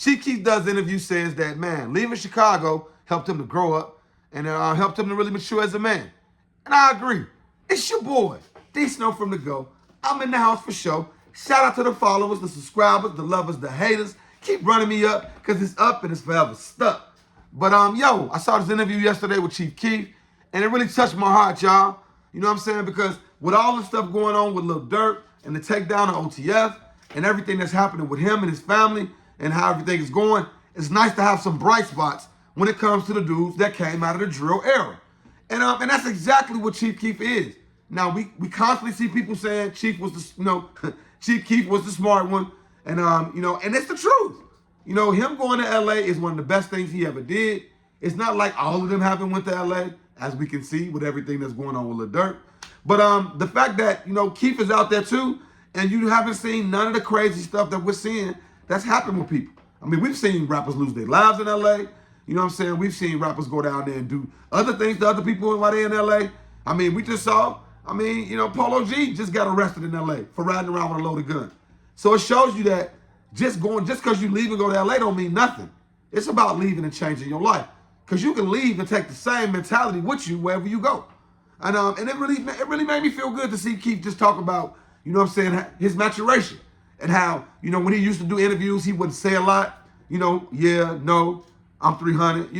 Chief Keef does interview, says that, man, leaving Chicago helped him to grow up and helped him to really mature as a man. And I agree. It's your boy, D Snow from the Go. I'm in the house for sure. Shout out to the followers, the subscribers, the lovers, the haters. Keep running me up because it's up and it's forever stuck. But yo, I saw this interview yesterday with Chief Keef, and it really touched my heart, y'all. You know what I'm saying? Because with all the stuff going on with Lil Durk and the takedown of OTF and everything that's happening with him and his family and how everything is going, it's nice to have some bright spots when it comes to the dudes that came out of the drill era. And that's exactly what Chief Keef is. Now, we constantly see people saying Chief was the, Chief Keef was the smart one. And, and it's the truth. Him going to LA is one of the best things he ever did. It's not like all of them haven't went to LA, as we can see with everything that's going on with Lil Durk. But the fact that, Keef is out there too, and you haven't seen none of the crazy stuff that we're seeing that's happened with people. I mean, we've seen rappers lose their lives in LA. You know what I'm saying? We've seen rappers go down there and do other things to other people while they're in LA. I mean, we just saw, Polo G just got arrested in LA for riding around with a loaded gun. So it shows you that just because you leave and go to LA don't mean nothing. It's about leaving and changing your life. Because you can leave and take the same mentality with you wherever you go. And it really made me feel good to see Keef just talk about, his maturation. And how, when he used to do interviews, he wouldn't say a lot. Yeah, no, I'm 300,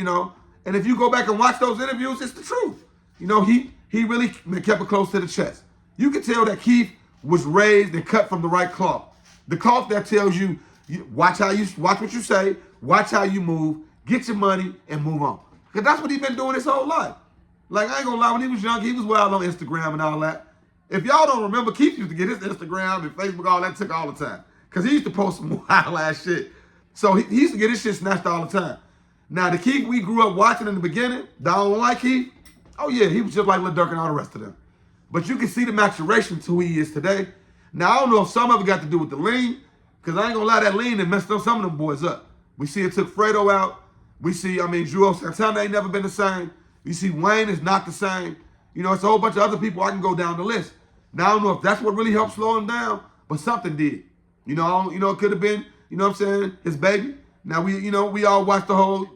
And if you go back and watch those interviews, it's the truth. He really kept it close to the chest. You can tell that Keef was raised and cut from the right cloth. The cloth that tells you, watch what you say, watch how you move, get your money, and move on. Because that's what he's been doing his whole life. Like, I ain't gonna lie, when he was young, he was wild on Instagram and all that. If y'all don't remember, Keef used to get his Instagram and Facebook, all that took all the time. Because he used to post some wild ass shit. So he used to get his shit snatched all the time. Now, the Keef we grew up watching in the beginning, that don't like Keef, oh yeah, he was just like Lil Durk and all the rest of them. But you can see the maturation to who he is today. Now, I don't know if some of it got to do with the lean, because I ain't gonna lie, that lean that messed up some of them boys up. We see it took Fredo out. We see, Drew Santana ain't never been the same. You see Wayne is not the same. It's a whole bunch of other people I can go down the list. Now, I don't know if that's what really helped slow him down, but something did. It could have been, his baby. Now, we all watched the whole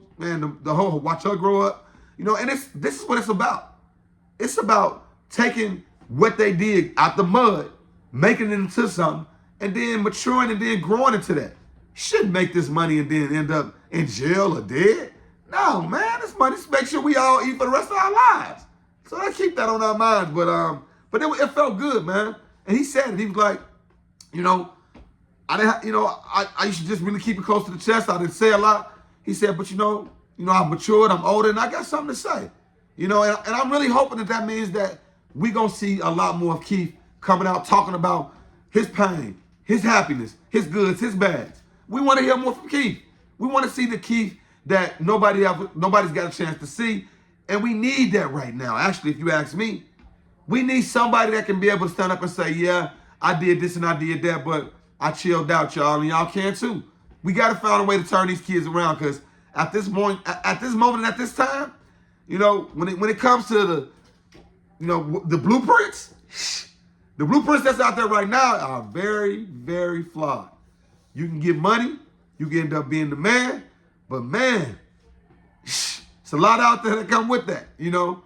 watch her grow up. And this is what it's about. It's about taking what they did out the mud, making it into something, and then maturing and then growing into that. Shouldn't make this money and then end up in jail or dead. No, man, this money to make sure we all eat for the rest of our lives. So let's keep that on our minds. But it felt good, man. And he said it. He was like, I used to just really keep it close to the chest. I didn't say a lot. He said, but I've matured, I'm older, and I got something to say. And I'm really hoping that means that we gonna see a lot more of Keef coming out talking about his pain, his happiness, his goods, his bads. We want to hear more from Keef. We want to see the Keef that nobody's got a chance to see, and we need that right now. Actually, if you ask me, we need somebody that can be able to stand up and say, yeah, I did this and I did that, but I chilled out, y'all, and y'all can too. We got to find a way to turn these kids around, because at this moment and at this time, when it comes to the blueprints, the blueprints that's out there right now are very, very flawed. You can get money, you can end up being the man, but man, it's a lot out there that come with that, And,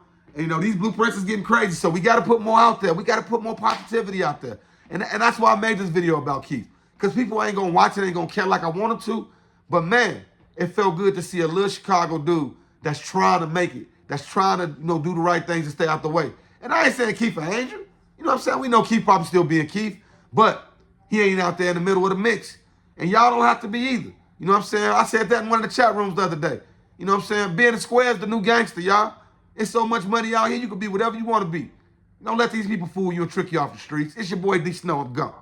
these blueprints is getting crazy, so we got to put more out there. We got to put more positivity out there. And that's why I made this video about Keef. Because people ain't going to watch it, ain't going to care like I want them to. But, man, it felt good to see a little Chicago dude that's trying to make it, that's trying to, do the right things and stay out the way. And I ain't saying Keef an angel. You know what I'm saying? We know Keef probably still being Keef, but he ain't out there in the middle of the mix. And y'all don't have to be either. You know what I'm saying? I said that in one of the chat rooms the other day. You know what I'm saying? Being a square is the new gangster, y'all. It's so much money out here, you can be whatever you want to be. Don't let these people fool you and trick you off the streets. It's your boy D Snow. I'm gone.